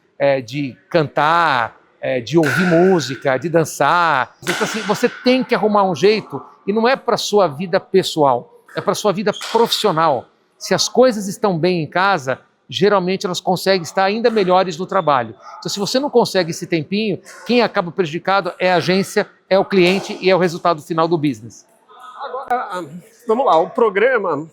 de cantar, de ouvir música, de dançar. Então, assim, você tem que arrumar um jeito, e não é para a sua vida pessoal, é para a sua vida profissional. Se as coisas estão bem em casa, geralmente elas conseguem estar ainda melhores no trabalho. Então, se você não consegue esse tempinho, quem acaba prejudicado é a agência, é o cliente e é o resultado final do business.
Agora, vamos lá, o programa,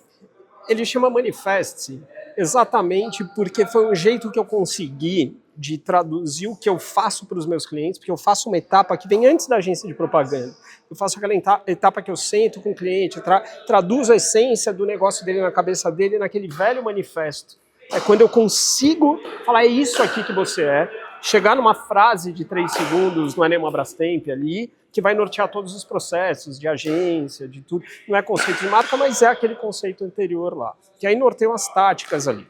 ele chama Manifeste, exatamente porque foi um jeito que eu consegui de traduzir o que eu faço para os meus clientes, porque eu faço uma etapa que vem antes da agência de propaganda. Eu faço aquela etapa que eu sento com o cliente, traduzo a essência do negócio dele na cabeça dele, naquele velho manifesto. É quando eu consigo falar, é isso aqui que você é, chegar numa frase de 3 segundos, não é nenhuma Brastemp ali, que vai nortear todos os processos de agência, de tudo. Não é conceito de marca, mas é aquele conceito anterior lá, que aí norteiam as táticas ali.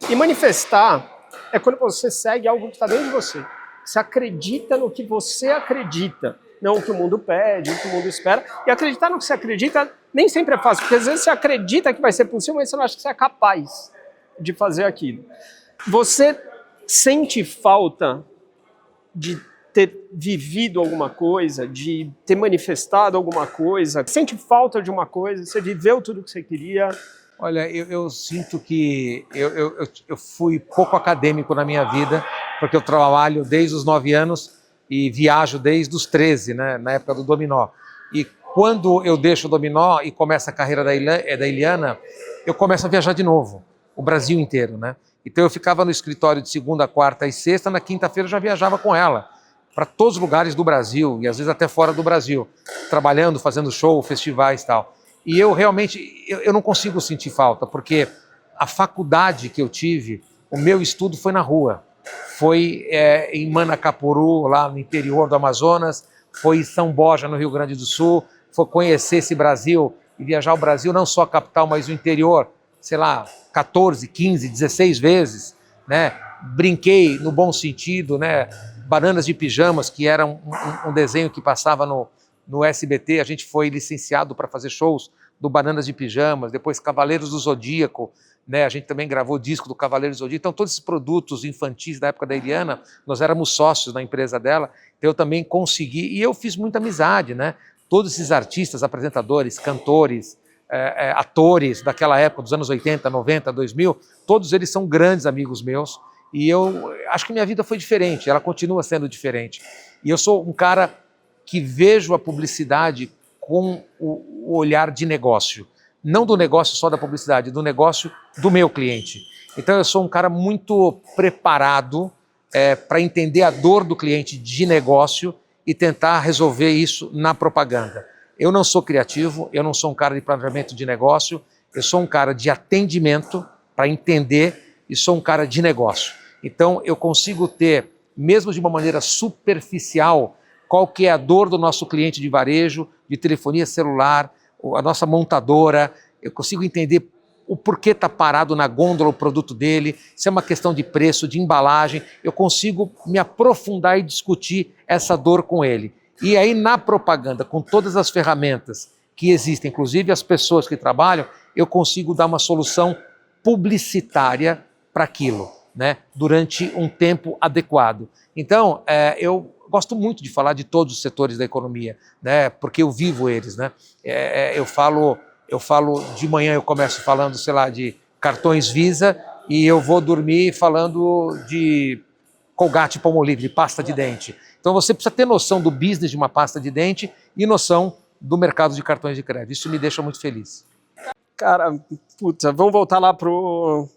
E manifestar é quando você segue algo que está dentro de você. Você acredita no que você acredita, não o que o mundo pede, o que o mundo espera. E acreditar no que você acredita nem sempre é fácil, porque às vezes você acredita que vai ser possível, mas você não acha que você é capaz de fazer aquilo. Você sente falta de ter vivido alguma coisa, de ter manifestado alguma coisa? Sente falta de uma coisa? Você viveu tudo o que você queria?
Olha, eu sinto que eu fui pouco acadêmico na minha vida, porque eu trabalho desde os 9 anos e viajo desde os 13, né, na época do dominó. E quando eu deixo o dominó e começa a carreira da Eliana, eu começo a viajar de novo, o Brasil inteiro, né? Então eu ficava no escritório de segunda, quarta e sexta, na quinta-feira eu já viajava com ela para todos os lugares do Brasil e às vezes até fora do Brasil, trabalhando, fazendo show, festivais e tal. E eu realmente, eu não consigo sentir falta, porque a faculdade que eu tive, o meu estudo foi na rua. Foi em Manacapuru, lá no interior do Amazonas, foi em São Borja, no Rio Grande do Sul, foi conhecer esse Brasil e viajar o Brasil, não só a capital, mas o interior, sei lá, 14, 15, 16 vezes, né? Brinquei no bom sentido, né? Bananas de Pijamas, que era um desenho que passava no SBT, a gente foi licenciado para fazer shows do Bananas de Pijamas, depois Cavaleiros do Zodíaco, né? A gente também gravou disco do Cavaleiros do Zodíaco. Então todos esses produtos infantis da época da Eliana, nós éramos sócios na empresa dela, então eu também consegui, e eu fiz muita amizade, né? Todos esses artistas, apresentadores, cantores, atores daquela época, dos anos 80, 90, 2000, todos eles são grandes amigos meus, e eu acho que minha vida foi diferente, ela continua sendo diferente. E eu sou um cara que vejo a publicidade com o olhar de negócio. Não do negócio só da publicidade, do negócio do meu cliente. Então eu sou um cara muito preparado para entender a dor do cliente de negócio e tentar resolver isso na propaganda. Eu não sou criativo, eu não sou um cara de planejamento de negócio, eu sou um cara de atendimento para entender e sou um cara de negócio. Então eu consigo ter, mesmo de uma maneira superficial, qual que é a dor do nosso cliente de varejo, de telefonia celular, a nossa montadora, eu consigo entender o porquê está parado na gôndola o produto dele, se é uma questão de preço, de embalagem, eu consigo me aprofundar e discutir essa dor com ele. E aí na propaganda, com todas as ferramentas que existem, inclusive as pessoas que trabalham, eu consigo dar uma solução publicitária para aquilo, né, durante um tempo adequado. Então, eu gosto muito de falar de todos os setores da economia, né, porque eu vivo eles, né. Eu falo de manhã, eu começo falando, sei lá, de cartões Visa e eu vou dormir falando de Colgate-Palmolive, de pasta de dente. Então você precisa ter noção do business de uma pasta de dente e noção do mercado de cartões de crédito. Isso me deixa muito feliz.
Cara, puta, vamos voltar lá pro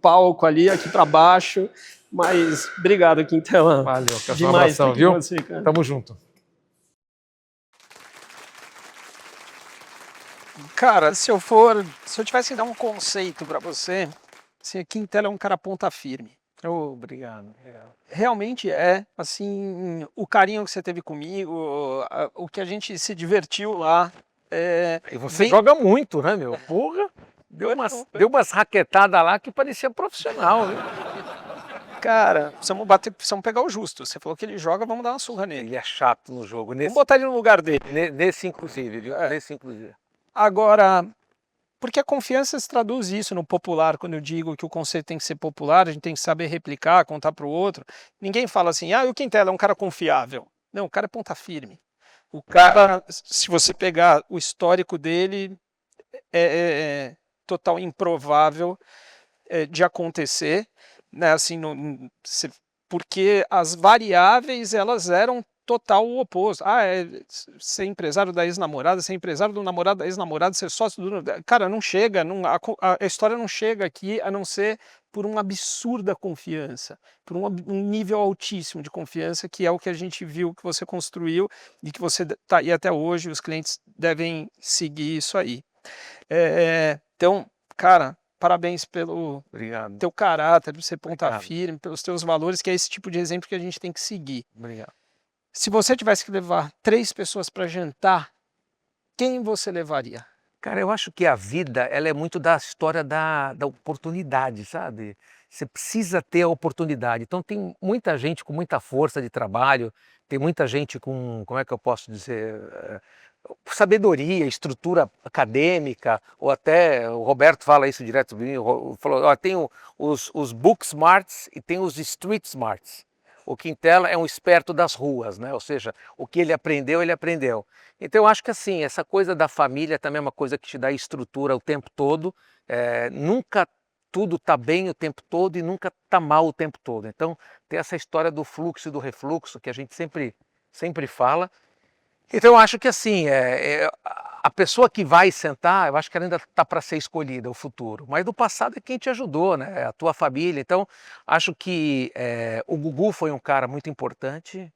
palco ali, aqui para baixo. Mas obrigado, Quintela.
Valeu, que é a sua
Demais
abração, viu?
você, cara.
Tamo junto.
Cara, se eu tivesse que dar um conceito para você, assim, Quintela é um cara ponta firme.
Obrigado.
Realmente é, assim, o carinho que você teve comigo, o que a gente se divertiu lá.
E você joga muito, né, meu? Porra, deu umas raquetadas lá que parecia profissional, viu?
Cara, precisamos pegar o Justo. Você falou que ele joga, vamos dar uma surra nele.
Ele é chato no jogo.
Vamos botar ele no lugar dele.
Nesse inclusive, viu? Nesse inclusive.
Agora, porque a confiança se traduz isso no popular, quando eu digo que o conceito tem que ser popular, a gente tem que saber replicar, contar para o outro. Ninguém fala assim, o Quintela é um cara confiável. Não, o cara é ponta firme. O cara, se você pegar o histórico dele, é total improvável de acontecer, né? Assim, porque as variáveis elas eram total o oposto. Ser empresário da ex-namorada, ser empresário do namorado da ex-namorada, ser sócio do... Cara, não chega, a história não chega aqui a não ser por uma absurda confiança, por um nível altíssimo de confiança, que é o que a gente viu que você construiu e que você está aí até hoje, os clientes devem seguir isso aí. Então, cara, parabéns pelo teu caráter, por ser ponta firme, pelos teus valores, que é esse tipo de exemplo que a gente tem que seguir.
Obrigado.
Se você tivesse que levar 3 pessoas para jantar, quem você levaria?
Cara, eu acho que a vida ela é muito da história da oportunidade, sabe? Você precisa ter a oportunidade. Então tem muita gente com muita força de trabalho, tem muita gente com, como é que eu posso dizer, sabedoria, estrutura acadêmica, ou até o Roberto fala isso direto, falou, tem os book smarts e tem os street smarts. O Quintela é um esperto das ruas, né? Ou seja, o que ele aprendeu, ele aprendeu. Então eu acho que assim, essa coisa da família também é uma coisa que te dá estrutura o tempo todo. Nunca tudo está bem o tempo todo e nunca está mal o tempo todo. Então tem essa história do fluxo e do refluxo que a gente sempre fala. Então eu acho que assim, a pessoa que vai sentar, eu acho que ela ainda está para ser escolhida, o futuro. Mas do passado é quem te ajudou, né? A tua família. Então acho que o Gugu foi um cara muito importante,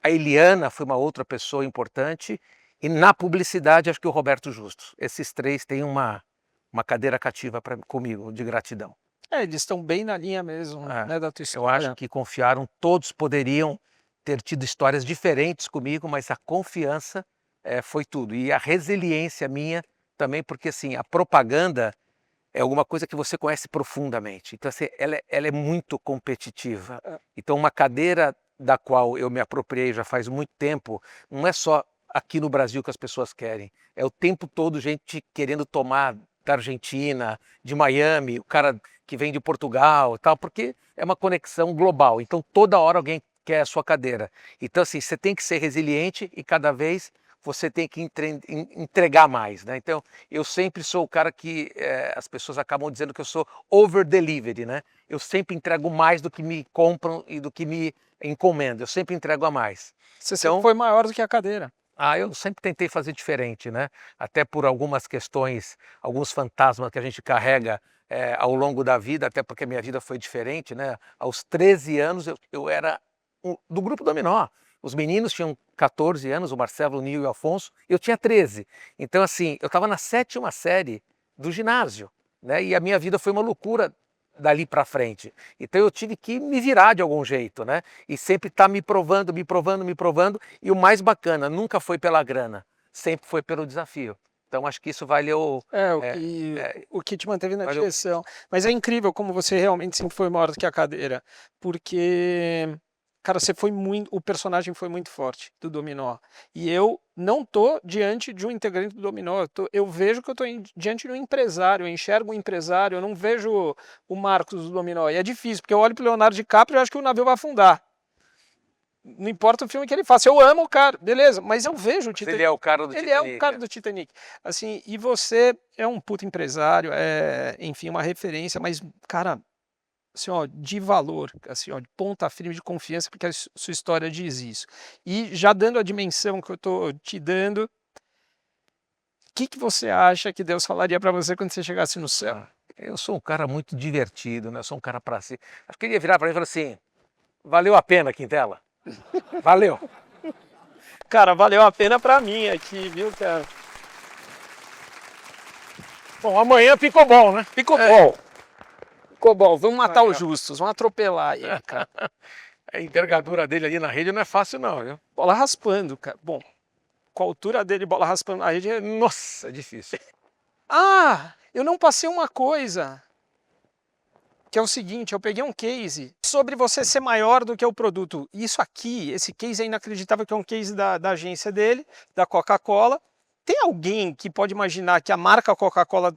a Eliana foi uma outra pessoa importante e na publicidade acho que o Roberto Justus. Esses 3 têm uma cadeira cativa comigo, de gratidão.
Eles estão bem na linha mesmo, né, da tua história.
Eu acho que confiaram, todos poderiam ter tido histórias diferentes comigo, mas a confiança foi tudo. E a resiliência minha também, porque assim, a propaganda é alguma coisa que você conhece profundamente. Então assim, ela é muito competitiva. Então uma cadeira da qual eu me apropriei já faz muito tempo, não é só aqui no Brasil que as pessoas querem, é o tempo todo gente querendo tomar da Argentina, de Miami, o cara que vem de Portugal e tal, porque é uma conexão global. Então toda hora alguém quer a sua cadeira. Então assim, você tem que ser resiliente e cada vez você tem que entregar mais, né? Então eu sempre sou o cara que as pessoas acabam dizendo que eu sou over delivery, né? Eu sempre entrego mais do que me compram e do que me encomendam. Eu sempre entrego a mais.
Você sempre foi maior do que a cadeira.
Eu sempre tentei fazer diferente, né? Até por algumas questões, alguns fantasmas que a gente carrega ao longo da vida, até porque a minha vida foi diferente, né? Aos 13 anos eu era do Grupo Dominó. Os meninos tinham 14 anos, o Marcelo, o Nil e o Afonso, eu tinha 13. Então assim, eu estava na 7ª série do ginásio, né? E a minha vida foi uma loucura dali para frente. Então eu tive que me virar de algum jeito, né? E sempre estar me provando. E o mais bacana, nunca foi pela grana, sempre foi pelo desafio. Então acho que isso valeu...
o que te manteve na direção. Mas é incrível como você realmente sempre foi maior do que a cadeira. Porque, cara, o personagem foi muito forte do Dominó. E eu não tô diante de um integrante do Dominó. Eu vejo que eu tô diante de um empresário. Eu enxergo um empresário. Eu não vejo o Marcos do Dominó. E é difícil, porque eu olho pro Leonardo DiCaprio e acho que o navio vai afundar. Não importa o filme que ele faça, eu amo o cara, beleza, mas eu vejo o Titanic.
Ele é o cara do Titanic.
Ele é o cara do Titanic. Assim, e você é um puto empresário, enfim, uma referência, mas, cara, assim, ó, de valor, assim, ó, de ponta firme, de confiança, porque a sua história diz isso. E já dando a dimensão que eu estou te dando, o que você acha que Deus falaria para você quando você chegasse no céu?
Eu sou um cara muito divertido, né? Eu sou um cara pra si. Acho que ele ia virar pra mim e falar assim, valeu a pena, Quintela? Valeu.
Cara, valeu a pena para mim aqui, viu, cara?
Bom, amanhã ficou bom, né?
Ficou bom. Ficou bom. Vamos matar os justos, vamos atropelar aí, cara.
A envergadura dele ali na rede não é fácil não, viu?
Bola raspando, cara. Bom, com a altura dele, bola raspando na rede,
Nossa, é difícil.
Ah, eu não passei uma coisa, que é o seguinte, eu peguei um case sobre você ser maior do que o produto. Isso aqui, esse case é inacreditável, que é um case da agência dele, da Coca-Cola. Tem alguém que pode imaginar que a marca Coca-Cola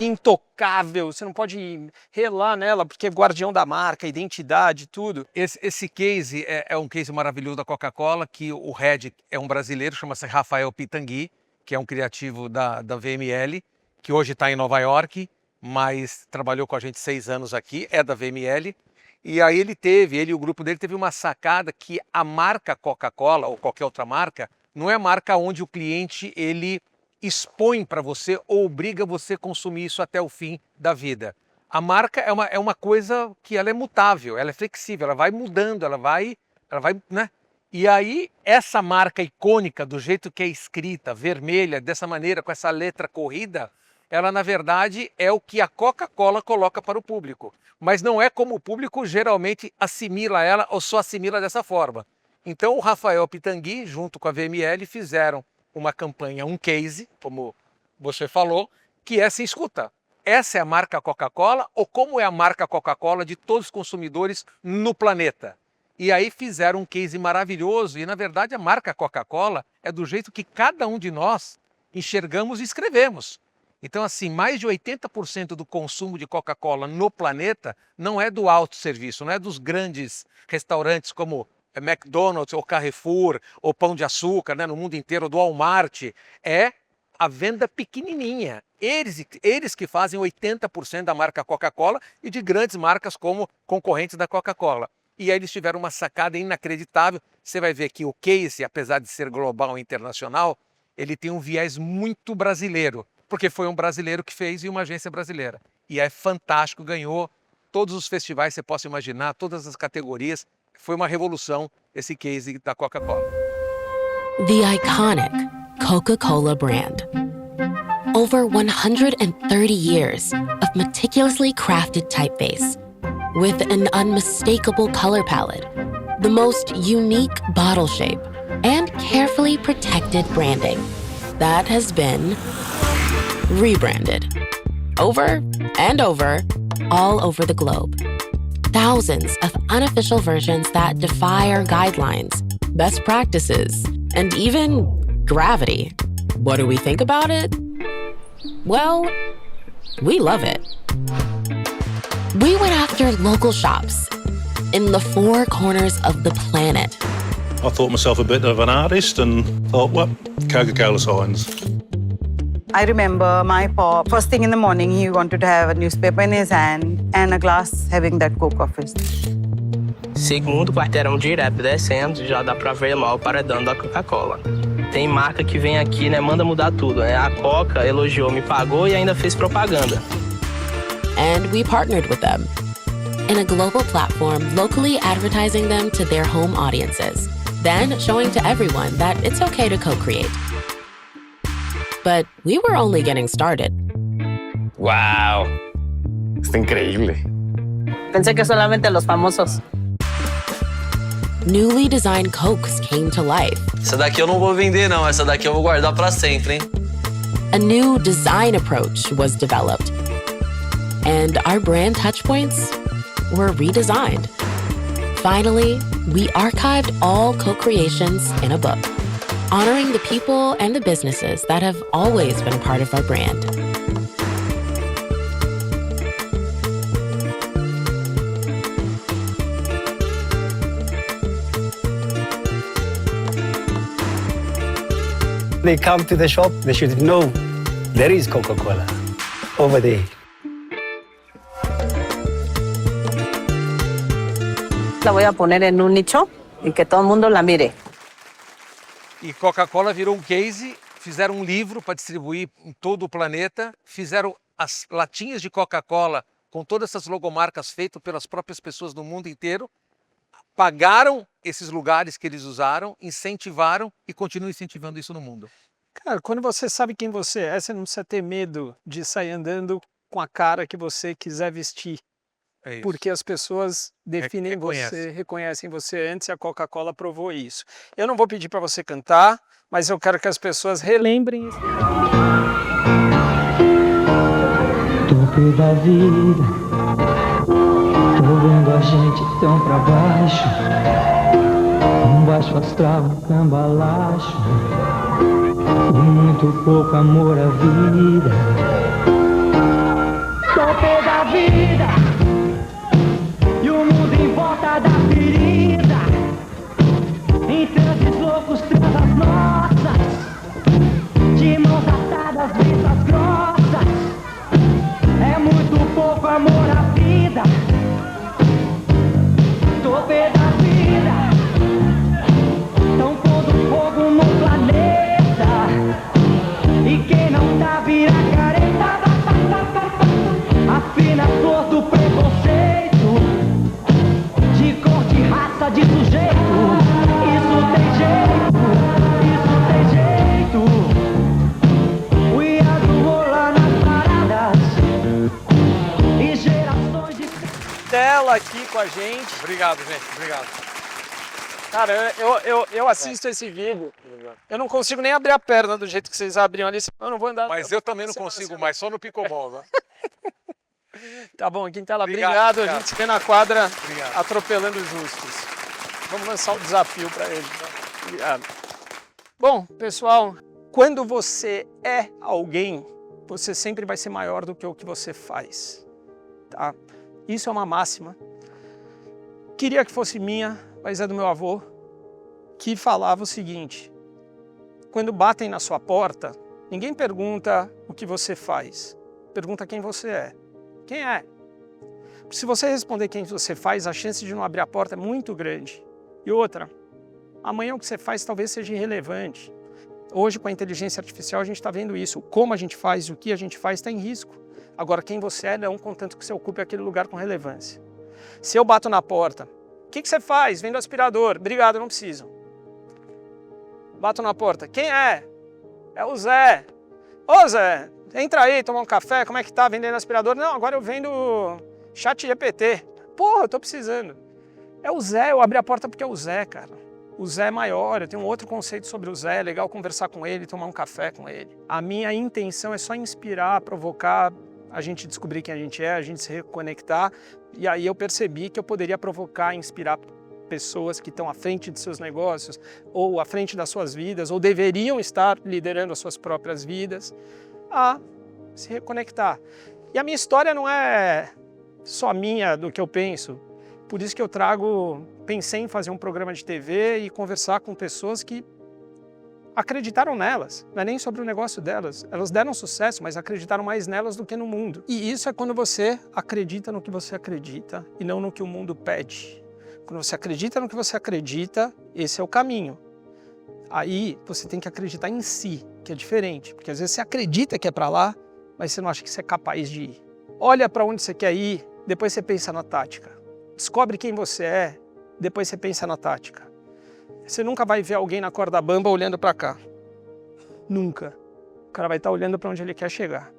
é intocável, você não pode relar nela, porque é guardião da marca, identidade, tudo.
Esse case é um case maravilhoso da Coca-Cola, que o head é um brasileiro, chama-se Rafael Pitangui, que é um criativo da VML, que hoje está em Nova York, mas trabalhou com a gente 6 anos aqui, é da VML. E aí ele e o grupo dele teve uma sacada que a marca Coca-Cola, ou qualquer outra marca, não é a marca onde o cliente ele expõe para você ou obriga você a consumir isso até o fim da vida. A marca é uma coisa que ela é mutável, ela é flexível, ela vai mudando, ela vai, né? E aí essa marca icônica, do jeito que é escrita, vermelha, dessa maneira, com essa letra corrida, ela na verdade é o que a Coca-Cola coloca para o público. Mas não é como o público geralmente assimila ela ou só assimila dessa forma. Então o Rafael Pitangui, junto com a VML, fizeram uma campanha, um case, como você falou, que é assim, escuta, essa é a marca Coca-Cola ou como é a marca Coca-Cola de todos os consumidores no planeta? E aí fizeram um case maravilhoso e, na verdade, a marca Coca-Cola é do jeito que cada um de nós enxergamos e escrevemos. Então, assim, mais de 80% do consumo de Coca-Cola no planeta não é do autosserviço, não é dos grandes restaurantes como McDonald's ou Carrefour ou Pão de Açúcar, né, no mundo inteiro, do Walmart, é a venda pequenininha. Eles que fazem 80% da marca Coca-Cola e de grandes marcas como concorrentes da Coca-Cola. E aí eles tiveram uma sacada inacreditável. Você vai ver que o case, apesar de ser global e internacional, ele tem um viés muito brasileiro, porque foi um brasileiro que fez e uma agência brasileira. E é fantástico, ganhou todos os festivais que você possa imaginar, todas as categorias. Foi uma revolução esse case da Coca-Cola.
The iconic Coca-Cola brand. Over 130 years of meticulously crafted typeface with an unmistakable color palette, the most unique bottle shape, and carefully protected branding that has been rebranded over and over, all over the globe. Thousands of unofficial versions that defy our guidelines, best practices, and even gravity. What do we think about it? Well, we love it. We went after local shops in the 4 corners of the planet.
I thought myself a bit of an artist and thought, well, Coca-Cola signs.
I remember my pop, first thing in the morning, he wanted to have a newspaper in his hand and a glass having that Coke office.
Segundo quarteirão direto descendo, já dá pra ver mal o paredão da Coca-Cola. Tem marca que vem aqui, né, manda mudar tudo, né? A Coca elogiou, me pagou e ainda fez propaganda.
And we partnered with them in a global platform, locally advertising them to their home audiences, then showing to everyone that it's okay to co-create. But we were only getting started.
¡Wow! Está increíble.
Pensé que solamente los famosos.
Newly designed Cokes came to life.
Essa daqui eu não vou vender, não. Essa daqui eu vou guardar para sempre, hein?
A new design approach was developed. And our brand touchpoints were redesigned. Finally, we archived all co-creations in a book, honoring the people and the businesses that have always been a part of our brand.
They come to the shop, they should know there is Coca-Cola over there.
La voy a poner en un nicho y que todo el mundo la mire.
E Coca-Cola virou um case, fizeram um livro para distribuir em todo o planeta, fizeram as latinhas de Coca-Cola com todas essas logomarcas feitas pelas próprias pessoas do mundo inteiro, pagaram esses lugares que eles usaram, incentivaram e continuam incentivando isso no mundo.
Cara, quando você sabe quem você é, você não precisa ter medo de sair andando com a cara que você quiser vestir.
É isso.
Porque as pessoas definem você, reconhecem você antes e a Coca-Cola provou isso. Eu não vou pedir para você cantar, mas eu quero que as pessoas relembrem isso.
Topo da vida, tô vendo a gente tão pra baixo, um baixo astral, um cambalacho, e muito pouco amor à vida. Topo da vida, e o mundo em volta da ferida, em transes loucos, transas nossas, de mãos atadas, vistas grossas. É muito pouco amor à vida. Tô pé da vida. Tão pondo fogo no planeta. E quem não tá vira careta. A fina flor do preconceito, de cor, de raça, de sujeito. Isso tem jeito, isso tem jeito. O iado rola nas paradas. E gerações de...
Tela aqui com a gente.
Obrigado, gente. Obrigado.
Cara, eu assisto esse vídeo. Eu não consigo nem abrir a perna do jeito que vocês abriam ali. Eu não vou andar.
Mas eu também não consigo mais, só no pickleball, né?
Tá bom, Quintela, obrigado. A gente se vê na quadra atropelando os justos. Vamos lançar um desafio para ele. Obrigado. Bom, pessoal, quando você é alguém, você sempre vai ser maior do que o que você faz. Tá? Isso é uma máxima. Queria que fosse minha, mas é do meu avô, que falava o seguinte: quando batem na sua porta, ninguém pergunta o que você faz, pergunta quem você é. Quem é? Se você responder quem você faz, a chance de não abrir a porta é muito grande. E outra, amanhã o que você faz talvez seja irrelevante. Hoje, com a inteligência artificial, a gente está vendo isso. Como a gente faz e o que a gente faz está em risco. Agora, quem você é, não, contanto que você ocupe aquele lugar com relevância. Se eu bato na porta, o que você faz? Vendo aspirador. Obrigado, não preciso. Bato na porta. Quem é? É o Zé. Ô Zé, entra aí, tomar um café, como é que tá? Vendendo aspirador? Não, agora eu vendo ChatGPT. Porra, eu tô precisando. É o Zé, eu abri a porta porque é o Zé, cara. O Zé é maior, eu tenho um outro conceito sobre o Zé, é legal conversar com ele, tomar um café com ele. A minha intenção é só inspirar, provocar, a gente descobrir quem a gente se reconectar. E aí eu percebi que eu poderia provocar, inspirar pessoas que estão à frente de seus negócios, ou à frente das suas vidas, ou deveriam estar liderando as suas próprias vidas, a se reconectar. E a minha história não é só minha, do que eu penso. Por isso que eu pensei em fazer um programa de TV e conversar com pessoas que acreditaram nelas. Não é nem sobre o negócio delas. Elas deram sucesso, mas acreditaram mais nelas do que no mundo. E isso é quando você acredita no que você acredita e não no que o mundo pede. Quando você acredita no que você acredita, esse é o caminho. Aí você tem que acreditar em si, que é diferente. Porque às vezes você acredita que é para lá, mas você não acha que você é capaz de ir. Olha para onde você quer ir, depois você pensa na tática. Descobre quem você é, depois você pensa na tática. Você nunca vai ver alguém na corda bamba olhando para cá. Nunca. O cara vai estar olhando para onde ele quer chegar.